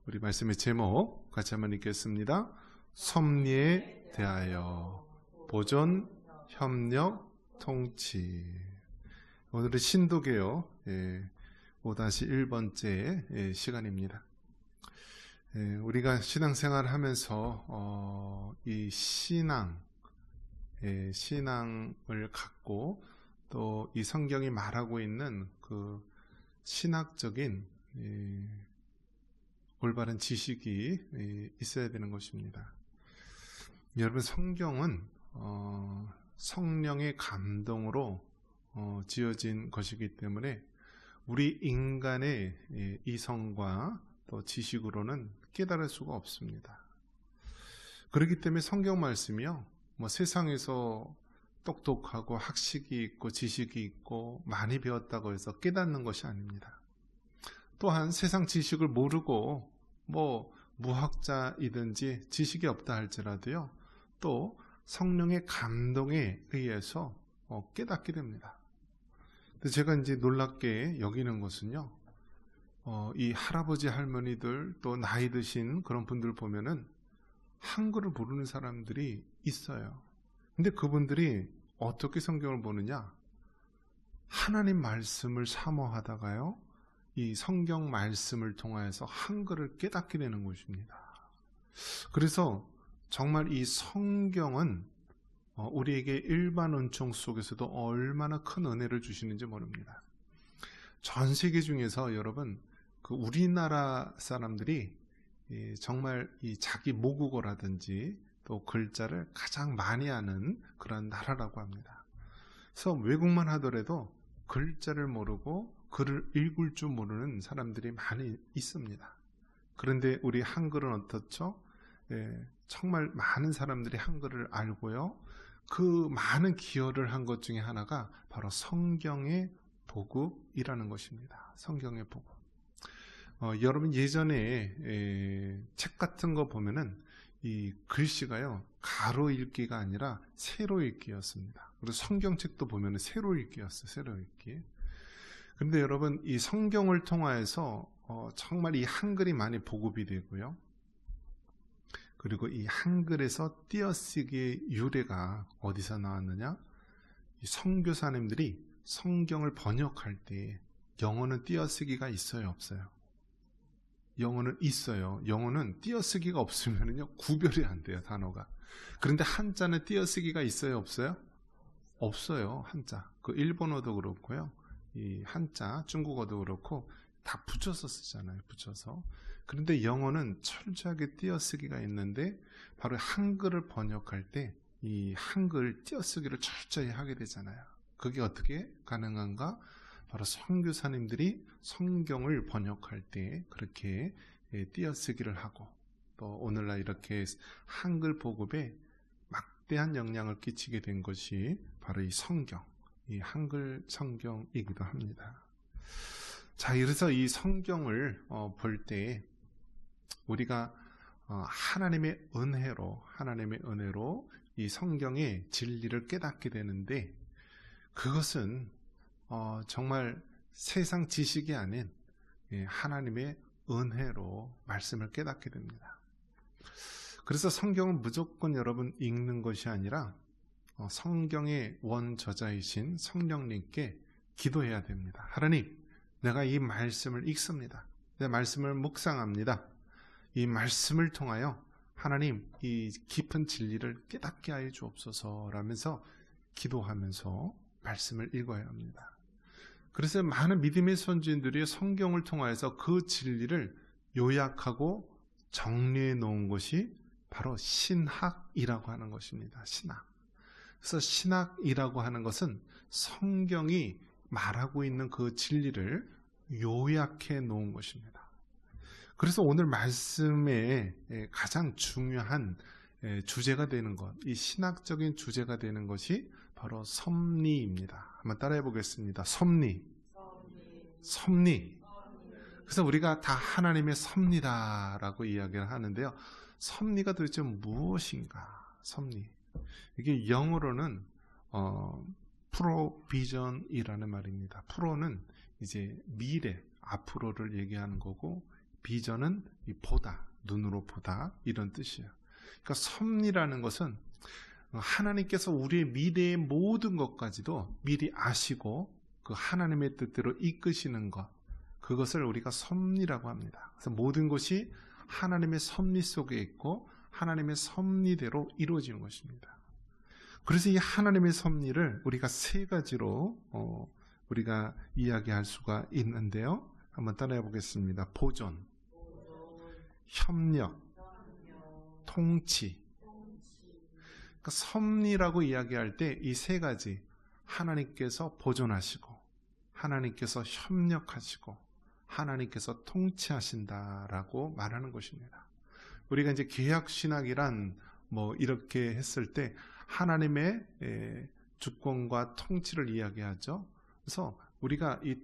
우리 말씀의 제목 같이 한번 읽겠습니다. 섭리에 대하여 보존, 협력, 통치. 오늘은 신도계요 5-1번째 시간입니다. 우리가 신앙생활을 하면서 이 신앙을 갖고 또 이 성경이 말하고 있는 그 신학적인 올바른 지식이 있어야 되는 것입니다. 여러분, 성경은 성령의 감동으로 지어진 것이기 때문에 우리 인간의 이성과 또 지식으로는 깨달을 수가 없습니다. 그렇기 때문에 성경 말씀이요, 세상에서 똑똑하고 학식이 있고 지식이 있고 많이 배웠다고 해서 깨닫는 것이 아닙니다. 또한 세상 지식을 모르고 무학자이든지 지식이 없다 할지라도요, 또 성령의 감동에 의해서 깨닫게 됩니다. 근데 제가 이제 놀랍게 여기는 것은요, 이 할아버지 할머니들 또 나이 드신 그런 분들 보면은 한글을 모르는 사람들이 있어요. 근데 그분들이 어떻게 성경을 보느냐? 하나님 말씀을 사모하다가요, 이 성경 말씀을 통하여서 한글을 깨닫게 되는 것입니다. 그래서 정말 이 성경은 우리에게 일반 은총 속에서도 얼마나 큰 은혜를 주시는지 모릅니다. 전 세계 중에서 여러분, 그 우리나라 사람들이 정말 이 자기 모국어라든지 또 글자를 가장 많이 아는 그런 나라라고 합니다. 그래서 외국만 하더라도 글자를 모르고 글을 읽을 줄 모르는 사람들이 많이 있습니다. 그런데 우리 한글은 어떻죠? 정말 많은 사람들이 한글을 알고요, 그 많은 기여를 한 것 중에 하나가 바로 성경의 보급이라는 것입니다. 성경의 보급. 여러분, 예전에 책 같은 거 보면은 이 글씨가요, 가로 읽기가 아니라 세로 읽기였습니다. 그리고 성경책도 보면은 세로 읽기였어요. 세로 읽기. 그런데 여러분, 이 성경을 통하여서 정말 이 한글이 많이 보급이 되고요, 그리고 이 한글에서 띄어쓰기의 유래가 어디서 나왔느냐? 이 선교사님들이 성경을 번역할 때 영어는 띄어쓰기가 있어요, 없어요? 영어는 있어요. 영어는 띄어쓰기가 없으면요, 구별이 안 돼요, 단어가. 그런데 한자는 띄어쓰기가 있어요, 없어요? 없어요, 한자. 그 일본어도 그렇고요, 이 한자, 중국어도 그렇고 다 붙여서 쓰잖아요, 붙여서. 그런데 영어는 철저하게 띄어쓰기가 있는데 바로 한글을 번역할 때 이 한글 띄어쓰기를 철저히 하게 되잖아요. 그게 어떻게 가능한가? 바로 선교사님들이 성경을 번역할 때 그렇게 띄어쓰기를 하고, 또 오늘날 이렇게 한글 보급에 막대한 영향을 끼치게 된 것이 바로 이 성경, 이 한글 성경이기도 합니다. 자, 그래서 이 성경을 볼 때 우리가 하나님의 은혜로 이 성경의 진리를 깨닫게 되는데, 그것은 정말 세상 지식이 아닌 하나님의 은혜로 말씀을 깨닫게 됩니다. 그래서 성경은 무조건 여러분 읽는 것이 아니라 성경의 원저자이신 성령님께 기도해야 됩니다. 하나님, 내가 이 말씀을 읽습니다. 내 말씀을 묵상합니다. 이 말씀을 통하여 하나님, 이 깊은 진리를 깨닫게 하여 주옵소서 라면서 기도하면서 말씀을 읽어야 합니다. 그래서 많은 믿음의 선지인들이 성경을 통하여서 그 진리를 요약하고 정리해 놓은 것이 바로 신학이라고 하는 것입니다. 신학. 그래서 신학이라고 하는 것은 성경이 말하고 있는 그 진리를 요약해 놓은 것입니다. 그래서 오늘 말씀의 가장 중요한 주제가 되는 것, 이 신학적인 주제가 되는 것이 바로 섭리입니다. 한번 따라해 보겠습니다. 섭리. 그래서 우리가 다 하나님의 섭리다라고 이야기를 하는데요, 섭리가 도대체 무엇인가? 섭리. 이게 영어로는 프로비전이라는 말입니다. 프로는 이제 미래, 앞으로를 얘기하는 거고, 비전은 이 보다, 눈으로 보다 이런 뜻이에요. 그러니까 섭리라는 것은 하나님께서 우리의 미래의 모든 것까지도 미리 아시고 그 하나님의 뜻대로 이끄시는 것, 그것을 우리가 섭리라고 합니다. 그래서 모든 것이 하나님의 섭리 속에 있고 하나님의 섭리대로 이루어지는 것입니다. 그래서 이 하나님의 섭리를 우리가 세 가지로 우리가 이야기할 수가 있는데요. 한번 따라해 보겠습니다. 보존, 협력, 통치. 그러니까 섭리라고 이야기할 때 이 세 가지, 하나님께서 보존하시고 하나님께서 협력하시고 하나님께서 통치하신다라고 말하는 것입니다. 우리가 이제 개혁신학이란 이렇게 했을 때 하나님의 주권과 통치를 이야기하죠. 그래서 우리가 이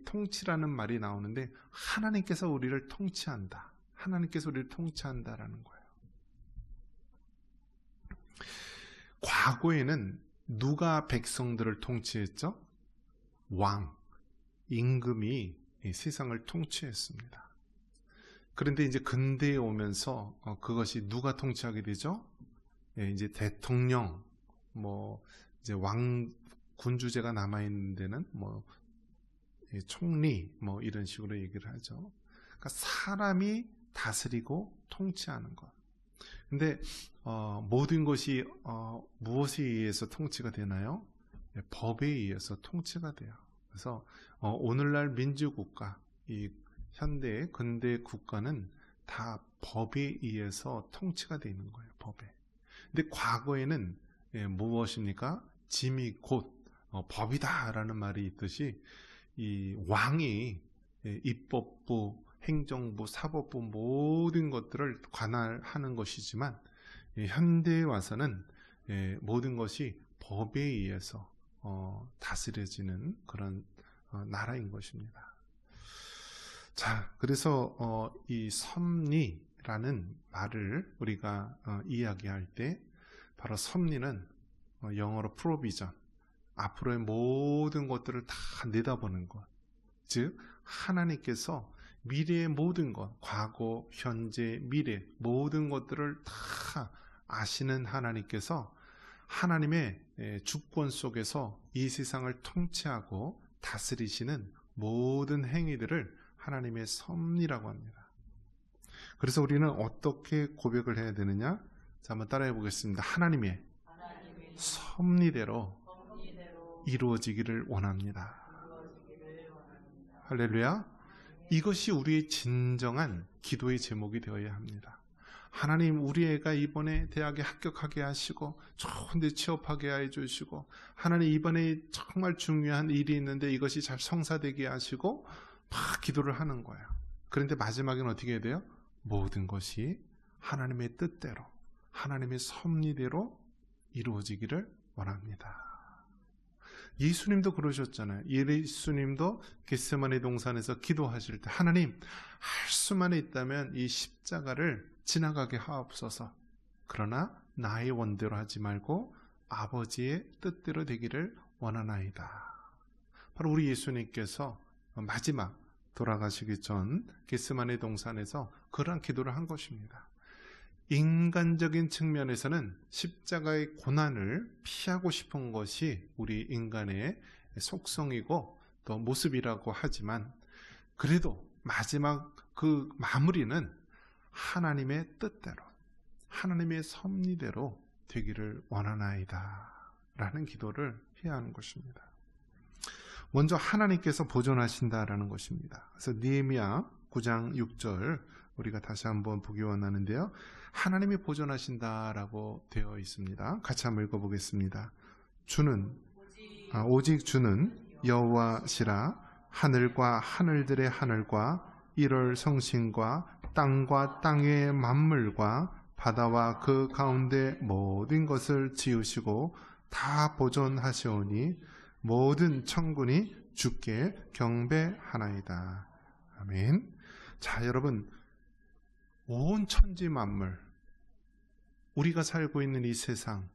통치라는 말이 나오는데 하나님께서 우리를 통치한다. 하나님께서 우리를 통치한다라는 거예요. 과거에는 누가 백성들을 통치했죠? 왕, 임금이 세상을 통치했습니다. 그런데 이제 근대에 오면서 그것이 누가 통치하게 되죠? 이제 대통령, 이제 군주제가 남아있는 데는 총리, 이런 식으로 얘기를 하죠. 그러니까 사람이 다스리고 통치하는 것. 근데 모든 것이 무엇에 의해서 통치가 되나요? 법에 의해서 통치가 돼요. 그래서 오늘날 민주국가, 이 현대 근대 국가는 다 법에 의해서 통치가 되는 거예요. 법에. 근데 과거에는 무엇입니까? 짐이 곧 법이다라는 말이 있듯이 이 왕이 입법부, 행정부, 사법부 모든 것들을 관할하는 것이지만 현대에 와서는 모든 것이 법에 의해서 다스려지는 그런 나라인 것입니다. 자, 그래서 이 섭리라는 말을 우리가 이야기할 때 바로 섭리는 영어로 프로비전, 앞으로의 모든 것들을 다 내다보는 것, 즉 하나님께서 미래의 모든 것, 과거, 현재, 미래 모든 것들을 다 아시는 하나님께서 하나님의 주권 속에서 이 세상을 통치하고 다스리시는 모든 행위들을 하나님의 섭리라고 합니다. 그래서 우리는 어떻게 고백을 해야 되느냐? 자, 한번 따라해 보겠습니다. 하나님의 섭리대로 이루어지기를 원합니다. 할렐루야. 이것이 우리의 진정한 기도의 제목이 되어야 합니다. 하나님, 우리 애가 이번에 대학에 합격하게 하시고 좋은 데 취업하게 해주시고, 하나님 이번에 정말 중요한 일이 있는데 이것이 잘 성사되게 하시고 막 기도를 하는 거예요. 그런데 마지막에는 어떻게 해야 돼요? 모든 것이 하나님의 뜻대로, 하나님의 섭리대로 이루어지기를 원합니다. 예수님도 그러셨잖아요. 예수님도 겟세마네 동산에서 기도하실 때 하나님, 할 수만 있다면 이 십자가를 지나가게 하옵소서. 그러나 나의 원대로 하지 말고 아버지의 뜻대로 되기를 원하나이다. 바로 우리 예수님께서 마지막 돌아가시기 전 겟세마네 동산에서 그러한 기도를 한 것입니다. 인간적인 측면에서는 십자가의 고난을 피하고 싶은 것이 우리 인간의 속성이고 또 모습이라고 하지만, 그래도 마지막 그 마무리는 하나님의 뜻대로, 하나님의 섭리대로 되기를 원하나이다 라는 기도를 해야 하는 것입니다. 먼저 하나님께서 보존하신다라는 것입니다. 그래서 느헤미야 9장 6절 우리가 다시 한번 보기 원하는데요. 하나님이 보존하신다라고 되어 있습니다. 같이 한번 읽어보겠습니다. 오직 주는 여호와시라. 하늘과 하늘들의 하늘과 일월 성신과 땅과 땅의 만물과 바다와 그 가운데 모든 것을 지으시고 다 보존하시오니 모든 천군이 주께 경배하나이다. 아멘. 자, 여러분, 온 천지 만물, 우리가 살고 있는 이 세상,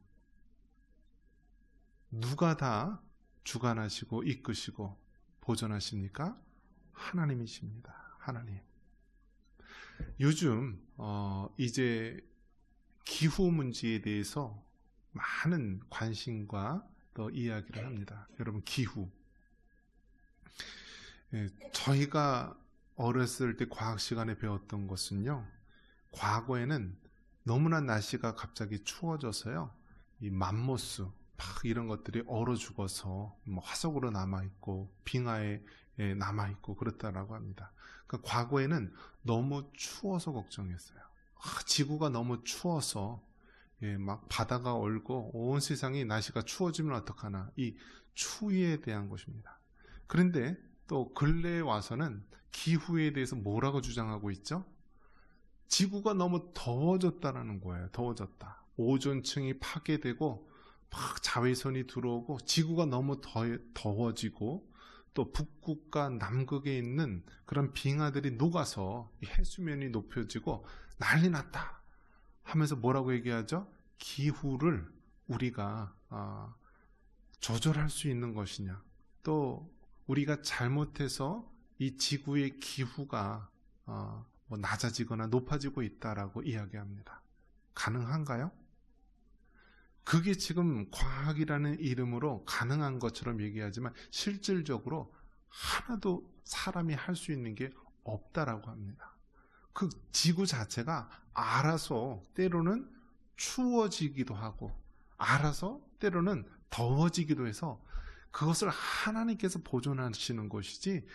누가 다 주관하시고 이끄시고 보존하십니까? 하나님이십니다. 하나님. 요즘 이제 기후 문제에 대해서 많은 관심과 또 이야기를 합니다. 여러분, 기후. 저희가 어렸을 때 과학 시간에 배웠던 것은요, 과거에는 너무나 날씨가 갑자기 추워져서요, 이 맘모스 막 이런 것들이 얼어 죽어서 뭐 화석으로 남아있고 빙하에 남아있고 그렇다라고 합니다. 그러니까 과거에는 너무 추워서 걱정했어요. 지구가 너무 추워서 막 바다가 얼고 온 세상이 날씨가 추워지면 어떡하나, 이 추위에 대한 것입니다. 그런데 또 근래에 와서는 기후에 대해서 뭐라고 주장하고 있죠? 지구가 너무 더워졌다라는 거예요. 더워졌다. 오존층이 파괴되고 막 자외선이 들어오고 지구가 너무 더워지고 또 북극과 남극에 있는 그런 빙하들이 녹아서 해수면이 높여지고 난리 났다 하면서 뭐라고 얘기하죠? 기후를 우리가 조절할 수 있는 것이냐, 또 우리가 잘못해서 이 지구의 기후가 뭐 낮아지거나 높아지고 있다라고 이야기합니다. 가능한가요? 그게 지금 과학이라는 이름으로 가능한 것처럼 얘기하지만 실질적으로 하나도 사람이 할 수 있는 게 없다라고 합니다. 그 지구 자체가 알아서 때로는 추워지기도 하고 알아서 때로는 더워지기도 해서 그것을 하나님께서 보존하시는 것이지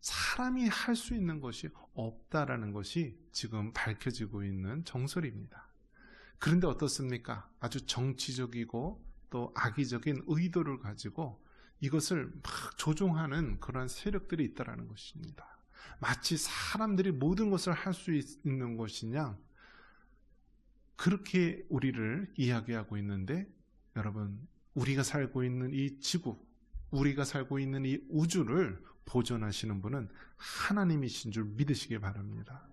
사람이 할 수 있는 것이 없다라는 것이 지금 밝혀지고 있는 정설입니다. 그런데 어떻습니까? 아주 정치적이고 또 악의적인 의도를 가지고 이것을 막 조종하는 그런 세력들이 있다라는 것입니다. 마치 사람들이 모든 것을 할 수 있는 것이냐, 그렇게 우리를 이야기하고 있는데, 여러분, 우리가 살고 있는 이 지구, 우리가 살고 있는 이 우주를 보존하시는 분은 하나님이신 줄 믿으시기 바랍니다.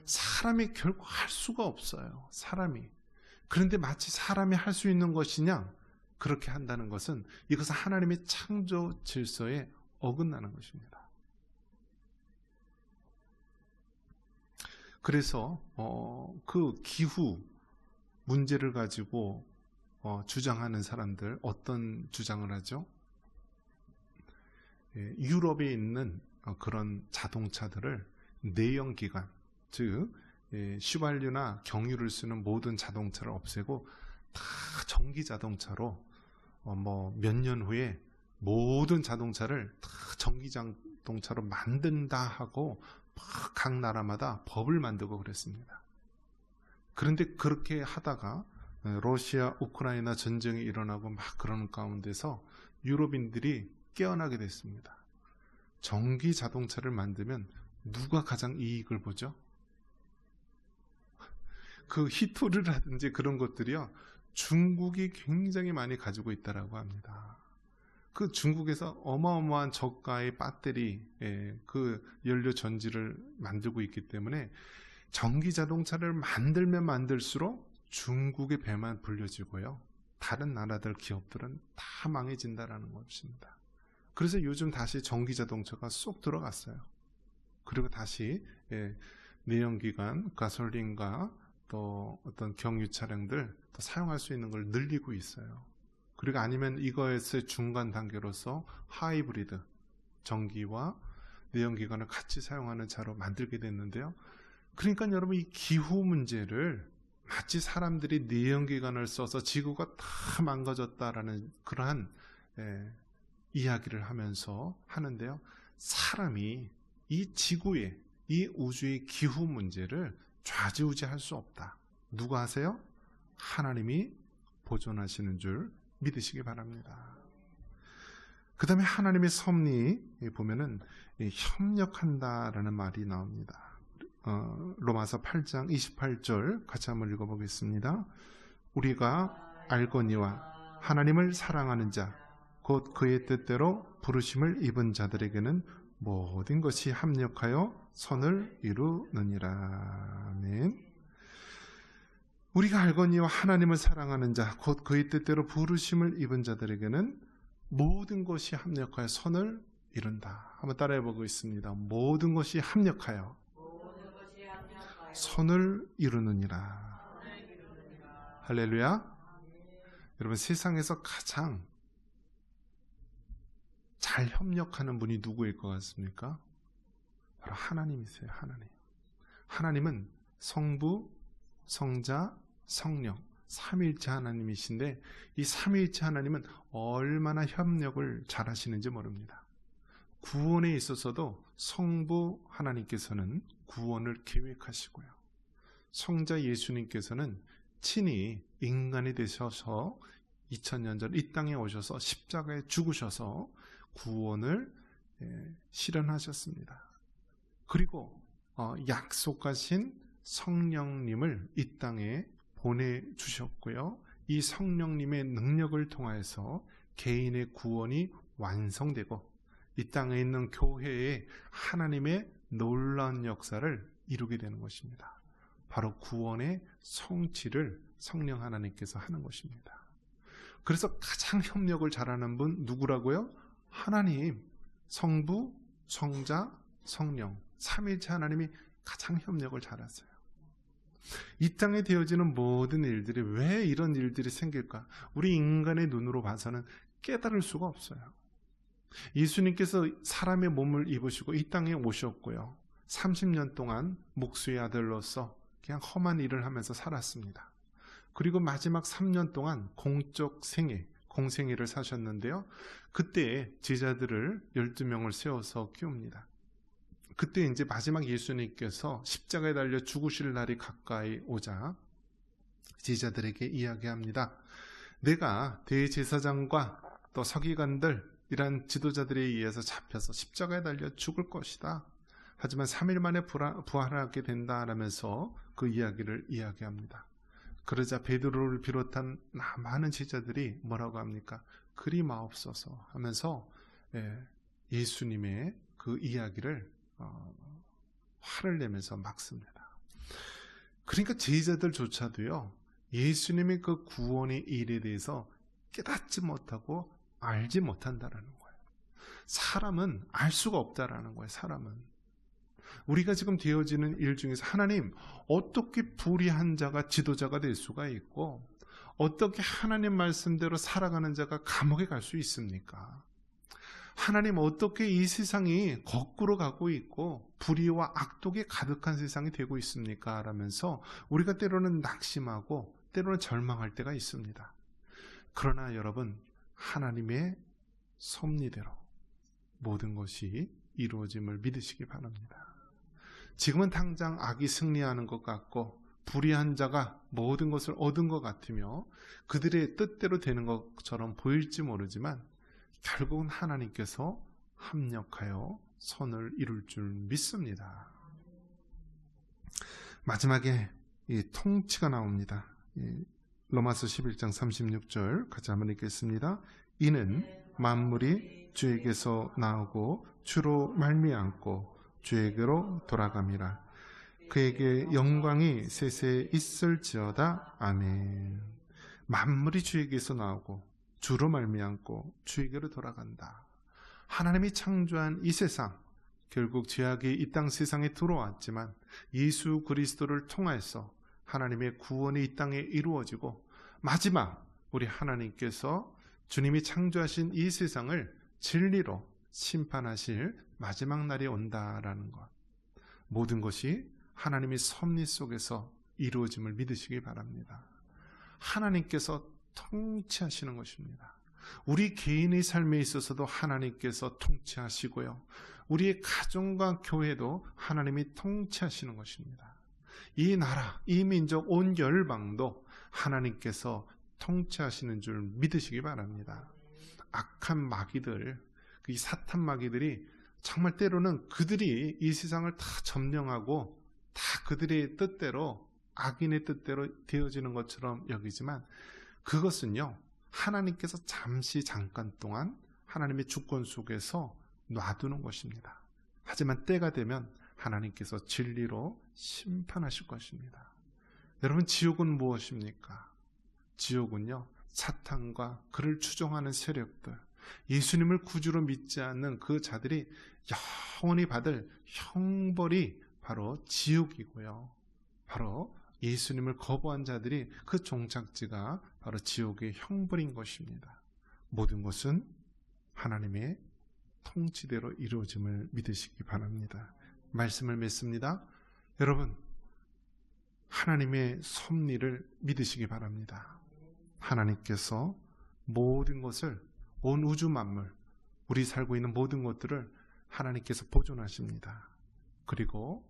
사람이 결코 할 수가 없어요. 사람이. 그런데 마치 사람이 할 수 있는 것이냐, 그렇게 한다는 것은 이것은 하나님의 창조 질서에 어긋나는 것입니다. 그래서 그 기후 문제를 가지고 주장하는 사람들, 어떤 주장을 하죠? 유럽에 있는 그런 자동차들을 내연기관, 즉 휘발유나 경유를 쓰는 모든 자동차를 없애고 다 전기 자동차로 뭐 몇 년 후에 모든 자동차를 다 전기 자동차로 만든다 하고 막 각 나라마다 법을 만들고 그랬습니다. 그런데 그렇게 하다가 러시아 우크라이나 전쟁이 일어나고 막 그런 가운데서 유럽인들이 깨어나게 됐습니다. 전기 자동차를 만들면 누가 가장 이익을 보죠? 그 히토르라든지 그런 것들이요, 중국이 굉장히 많이 가지고 있다라고 합니다. 그 중국에서 어마어마한 저가의 배터리, 그 연료 전지를 만들고 있기 때문에 전기 자동차를 만들면 만들수록 중국의 배만 불려지고요, 다른 나라들 기업들은 다 망해진다라는 것입니다. 그래서 요즘 다시 전기 자동차가 쏙 들어갔어요. 그리고 다시 내연기관, 가솔린과 또 어떤 경유 차량들 또 사용할 수 있는 걸 늘리고 있어요. 그리고 아니면 이거에서의 중간 단계로서 하이브리드, 전기와 내연기관을 같이 사용하는 차로 만들게 됐는데요. 그러니까 여러분, 이 기후 문제를 마치 사람들이 내연기관을 써서 지구가 다 망가졌다라는 그러한 이야기를 하면서 하는데요. 사람이 이 지구의, 이 우주의 기후 문제를 좌지우지할 수 없다. 누가 하세요? 하나님이 보존하시는 줄 믿으시기 바랍니다. 그 다음에 하나님의 섭리에 보면은 협력한다라는 말이 나옵니다. 로마서 8장 28절 같이 한번 읽어보겠습니다. 우리가 알거니와 하나님을 사랑하는 자, 곧 그의 뜻대로 부르심을 입은 자들에게는 모든 것이 합력하여 선을 이루느니라. 아멘. 우리가 알거니와 하나님을 사랑하는 자, 곧 그의 뜻대로 부르심을 입은 자들에게는 모든 것이 합력하여 선을 이룬다. 한번 따라해 보고 있습니다. 모든 것이 합력하여 선을 이루느니라. 할렐루야. 여러분, 세상에서 가장 잘 협력하는 분이 누구일 것 같습니까? 바로 하나님이세요. 하나님은 성부, 성자, 성령, 삼위일체 하나님이신데, 이 삼위일체 하나님은 얼마나 협력을 잘 하시는지 모릅니다. 구원에 있어서도 성부 하나님께서는 구원을 계획하시고요, 성자 예수님께서는 친히 인간이 되셔서 2000년 전 이 땅에 오셔서 십자가에 죽으셔서 구원을 실현하셨습니다. 그리고 약속하신 성령님을 이 땅에 보내주셨고요, 이 성령님의 능력을 통하여서 개인의 구원이 완성되고 이 땅에 있는 교회에 하나님의 놀라운 역사를 이루게 되는 것입니다. 바로 구원의 성취를 성령 하나님께서 하는 것입니다. 그래서 가장 협력을 잘하는 분 누구라고요? 하나님, 성부, 성자, 성령, 삼위일체 하나님이 가장 협력을 잘하세요. 이 땅에 되어지는 모든 일들이 왜 이런 일들이 생길까? 우리 인간의 눈으로 봐서는 깨달을 수가 없어요. 예수님께서 사람의 몸을 입으시고 이 땅에 오셨고요, 30년 동안 목수의 아들로서 그냥 험한 일을 하면서 살았습니다. 그리고 마지막 3년 동안 공적 생애, 공생애를 사셨는데요, 그때 제자들을 12명을 세워서 키웁니다. 그때 이제 마지막 예수님께서 십자가에 달려 죽으실 날이 가까이 오자 제자들에게 이야기합니다. 내가 대제사장과 또 서기관들, 이런 지도자들에 의해서 잡혀서 십자가에 달려 죽을 것이다. 하지만 3일 만에 부활하게 된다라면서 그 이야기를 이야기합니다. 그러자 베드로를 비롯한 많은 제자들이 뭐라고 합니까? 그리 마옵소서 하면서 예수님의 그 이야기를 화를 내면서 막습니다. 그러니까 제자들조차도요, 예수님의 그 구원의 일에 대해서 깨닫지 못하고 알지 못한다라는 거예요. 사람은 알 수가 없다라는 거예요. 사람은. 우리가 지금 되어지는 일 중에서 하나님, 어떻게 불의한 자가 지도자가 될 수가 있고 어떻게 하나님 말씀대로 살아가는 자가 감옥에 갈 수 있습니까? 하나님, 어떻게 이 세상이 거꾸로 가고 있고 불의와 악독이 가득한 세상이 되고 있습니까? 라면서 우리가 때로는 낙심하고 때로는 절망할 때가 있습니다. 그러나 여러분, 하나님의 섭리대로 모든 것이 이루어짐을 믿으시기 바랍니다. 지금은 당장 악이 승리하는 것 같고 불의한 자가 모든 것을 얻은 것 같으며 그들의 뜻대로 되는 것처럼 보일지 모르지만 결국은 하나님께서 합력하여 선을 이룰 줄 믿습니다. 마지막에 이 통치가 나옵니다. 로마서 11장 36절 같이 한번 읽겠습니다. 이는 만물이 주에게서 나오고 주로 말미암고 주에게로 돌아갑니다. 그에게 영광이 세세 있을지어다. 아멘. 만물이 주에게서 나오고 주로 말미암고 주에게로 돌아간다. 하나님이 창조한 이 세상, 결국 죄악이 이 땅 세상에 들어왔지만 예수 그리스도를 통해서 하나님의 구원이 이 땅에 이루어지고 마지막 우리 하나님께서 주님이 창조하신 이 세상을 진리로 심판하실 마지막 날이 온다라는 것, 모든 것이 하나님의 섭리 속에서 이루어짐을 믿으시기 바랍니다. 하나님께서 통치하시는 것입니다. 우리 개인의 삶에 있어서도 하나님께서 통치하시고요, 우리의 가정과 교회도 하나님이 통치하시는 것입니다. 이 나라, 이 민족, 온 열방도 하나님께서 통치하시는 줄 믿으시기 바랍니다. 악한 마귀들, 이 사탄 마귀들이 정말 때로는 그들이 이 세상을 다 점령하고 다 그들의 뜻대로, 악인의 뜻대로 되어지는 것처럼 여기지만 그것은요, 하나님께서 잠깐 동안 하나님의 주권 속에서 놔두는 것입니다. 하지만 때가 되면 하나님께서 진리로 심판하실 것입니다. 여러분, 지옥은 무엇입니까? 지옥은요, 사탄과 그를 추종하는 세력들, 예수님을 구주로 믿지 않는 그 자들이 영원히 받을 형벌이 바로 지옥이고요, 바로 예수님을 거부한 자들이 그 종착지가 바로 지옥의 형벌인 것입니다. 모든 것은 하나님의 통치대로 이루어짐을 믿으시기 바랍니다. 말씀을 맺습니다. 여러분, 하나님의 섭리를 믿으시기 바랍니다. 하나님께서 모든 것을, 온 우주 만물, 우리 살고 있는 모든 것들을 하나님께서 보존하십니다. 그리고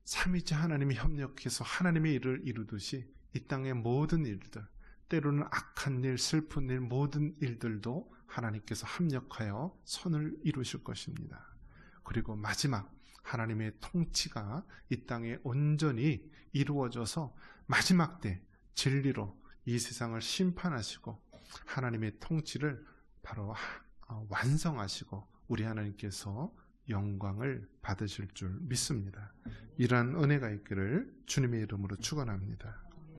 삼위일체 하나님이 협력해서 하나님의 일을 이루듯이 이 땅의 모든 일들, 때로는 악한 일, 슬픈 일, 모든 일들도 하나님께서 합력하여 선을 이루실 것입니다. 그리고 마지막 하나님의 통치가 이 땅에 온전히 이루어져서 마지막 때 진리로 이 세상을 심판하시고 하나님의 통치를 바로 완성하시고 우리 하나님께서 영광을 받으실 줄 믿습니다. 이러한 은혜가 있기를 주님의 이름으로 축원합니다.